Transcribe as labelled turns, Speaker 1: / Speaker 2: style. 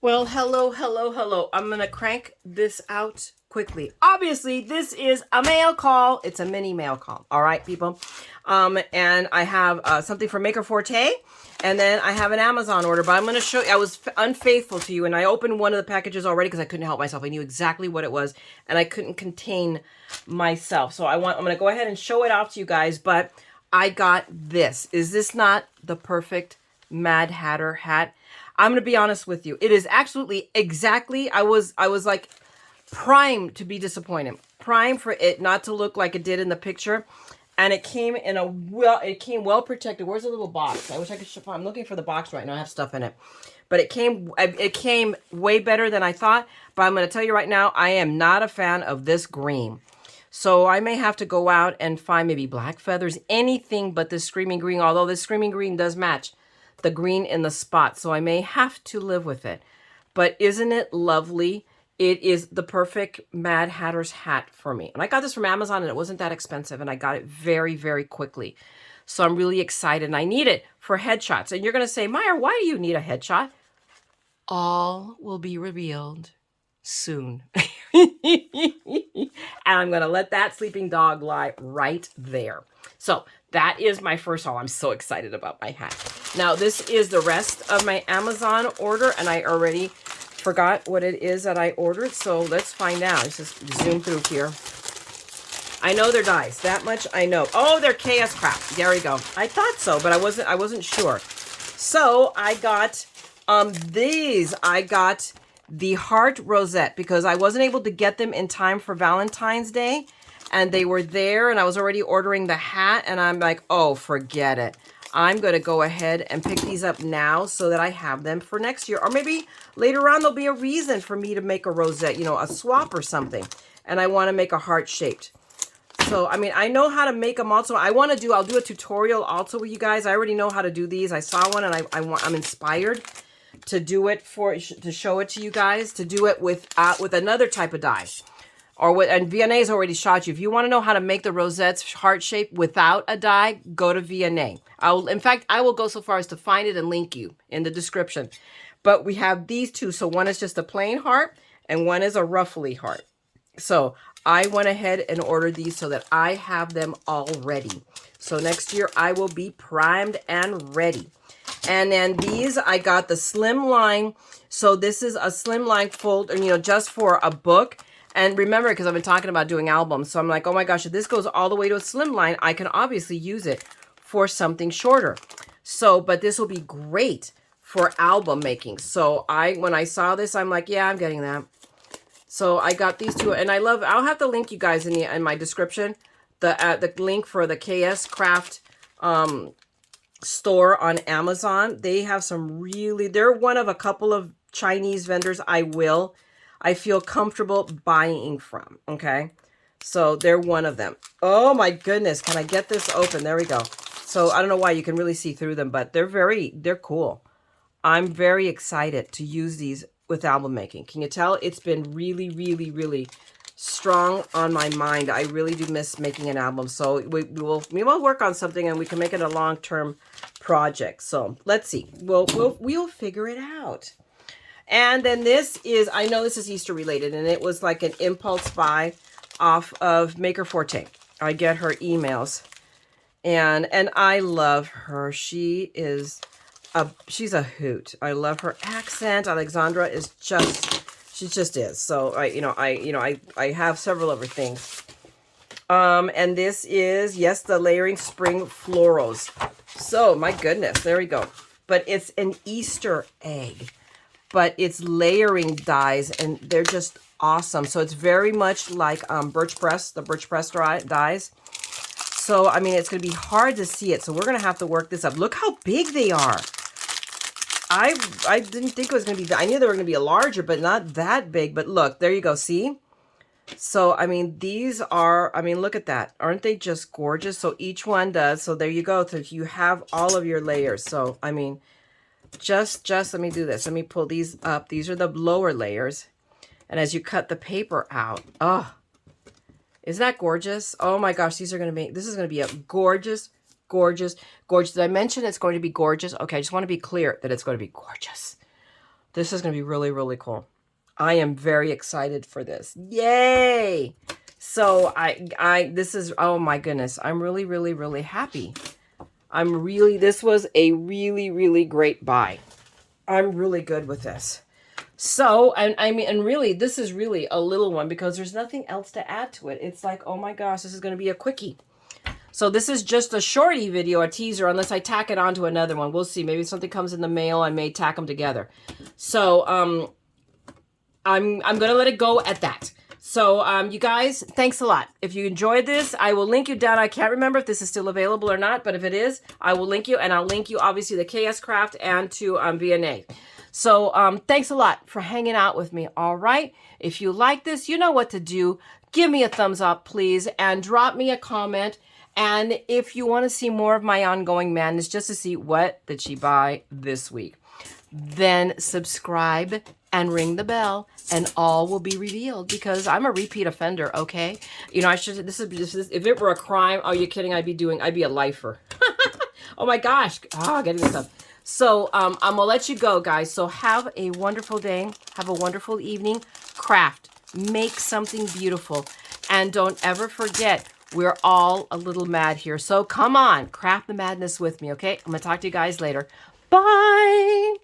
Speaker 1: Well, hello, hello, hello. I'm going to crank this out quickly. Obviously, this is a mail call. It's a mini mail call. All right, people. And I have something from Maker Forte, and then I have an Amazon order, but I'm going to show you. I was unfaithful to you, and I opened one of the packages already because I couldn't help myself. I knew exactly what it was, and I couldn't contain myself. So I'm going to go ahead and show it off to you guys, but I got this. Is this not the perfect Mad Hatter hat? I'm going to be honest with you. It is absolutely exactly, I was like primed to be disappointed. Primed for it not to look like it did in the picture. And it came in it came well protected. Where's the little box? I wish I could I'm looking for the box right now. I have stuff in it. But it came way better than I thought. But I'm going to tell you right now, I am not a fan of this green. So I may have to go out and find maybe black feathers, anything but this screaming green, although this screaming green does match the green in the spot, so I may have to live with it. But isn't it lovely? It is the perfect Mad Hatter's hat for me. And I got this from Amazon, and it wasn't that expensive, and I got it very, very quickly. So I'm really excited, and I need it for headshots. And you're going to say, Mayra, why do you need a headshot? All will be revealed soon. And I'm going to let that sleeping dog lie right there. So that is my first haul. I'm so excited about my hat. Now, this is the rest of my Amazon order, and I already forgot what it is that I ordered. So let's find out. Let's just zoom through here. I know they're dies. That much I know. Oh, they're KS crap. There we go. I thought so, but I wasn't sure. So I got these. I got the heart rosette because I wasn't able to get them in time for Valentine's Day. And they were there, and I was already ordering the hat, and I'm like, oh, forget it. I'm going to go ahead and pick these up now so that I have them for next year. Or maybe later on there'll be a reason for me to make a rosette, you know, a swap or something. And I want to make a heart-shaped. So, I mean, I know how to make them also. I'll do a tutorial also with you guys. I already know how to do these. I saw one, and I'm inspired to do it to show it to you guys, to do it with another type of die. And V&A's already shot you. If you want to know how to make the rosettes heart shape without a die, go to V&A. In fact, I will go so far as to find it and link you in the description. But we have these two. So one is just a plain heart and one is a ruffly heart. So I went ahead and ordered these so that I have them all ready. So next year I will be primed and ready. And then these, I got the slim line. So this is a slim line fold, you know, just for a book. And remember, because I've been talking about doing albums, so I'm like, oh my gosh, if this goes all the way to a slim line, I can obviously use it for something shorter. So, but this will be great for album making. So when I saw this, I'm like, yeah, I'm getting that. So I got these two, and I'll have to link you guys in my description, the link for the KS Craft store on Amazon. They have they're one of a couple of Chinese vendors I feel comfortable buying from, okay? So they're one of them. Oh my goodness, can I get this open? There we go. So I don't know why you can really see through them, but they're cool. I'm very excited to use these with album making. Can you tell? It's been really, really, really strong on my mind. I really do miss making an album. So we will work on something and we can make it a long-term project. So let's see. We'll figure it out. And then this is, I know this is Easter related, and it was like an impulse buy off of Maker Forte. I get her emails, and I love her. She she's a hoot. I love her accent. Alexandra is she just is. So I have several of her things. And this is, yes, the layering spring florals. So my goodness, there we go. But it's an Easter egg. But it's layering dies, and they're just awesome. So it's very much like the Birch Press dies. So, I mean, it's going to be hard to see it. So we're going to have to work this up. Look how big they are. I didn't think it was going to be, I knew they were going to be larger, but not that big. But look, there you go. See? So, I mean, these are, I mean, look at that. Aren't they just gorgeous? So each one does. So there you go. So you have all of your layers. So, I mean, just let me do this. Let me pull these up. These are the lower layers. And as you cut the paper out, oh, isn't that gorgeous? Oh my gosh, this is going to be a gorgeous, gorgeous, gorgeous. Did I mention it's going to be gorgeous? Okay, I just want to be clear that it's going to be gorgeous. This is going to be really, really cool. I am very excited for this. Yay! So this is, oh my goodness. I'm really, really, really happy. This was a really, really great buy. I'm really good with this. So, and really, this is really a little one because there's nothing else to add to it. It's like, oh my gosh, this is going to be a quickie. So this is just a shorty video, a teaser, unless I tack it onto another one. We'll see. Maybe something comes in the mail. I may tack them together. So, I'm going to let it go at that. So, you guys, thanks a lot. If you enjoyed this, I will link you down. I can't remember if this is still available or not, but if it is, I will link you, and I'll link you, obviously, to KS Craft and to VNA. So, thanks a lot for hanging out with me, all right? If you like this, you know what to do. Give me a thumbs up, please, and drop me a comment. And if you want to see more of my ongoing madness, just to see what did she buy this week, then subscribe and ring the bell, and all will be revealed, because I'm a repeat offender, okay? You know, I should, this is, if it were a crime, are you kidding? I'd be a lifer. Oh my gosh. Getting this up. So, I'm going to let you go, guys. So have a wonderful day. Have a wonderful evening. Craft. Make something beautiful. And don't ever forget, we're all a little mad here. So come on, craft the madness with me, okay? I'm going to talk to you guys later. Bye.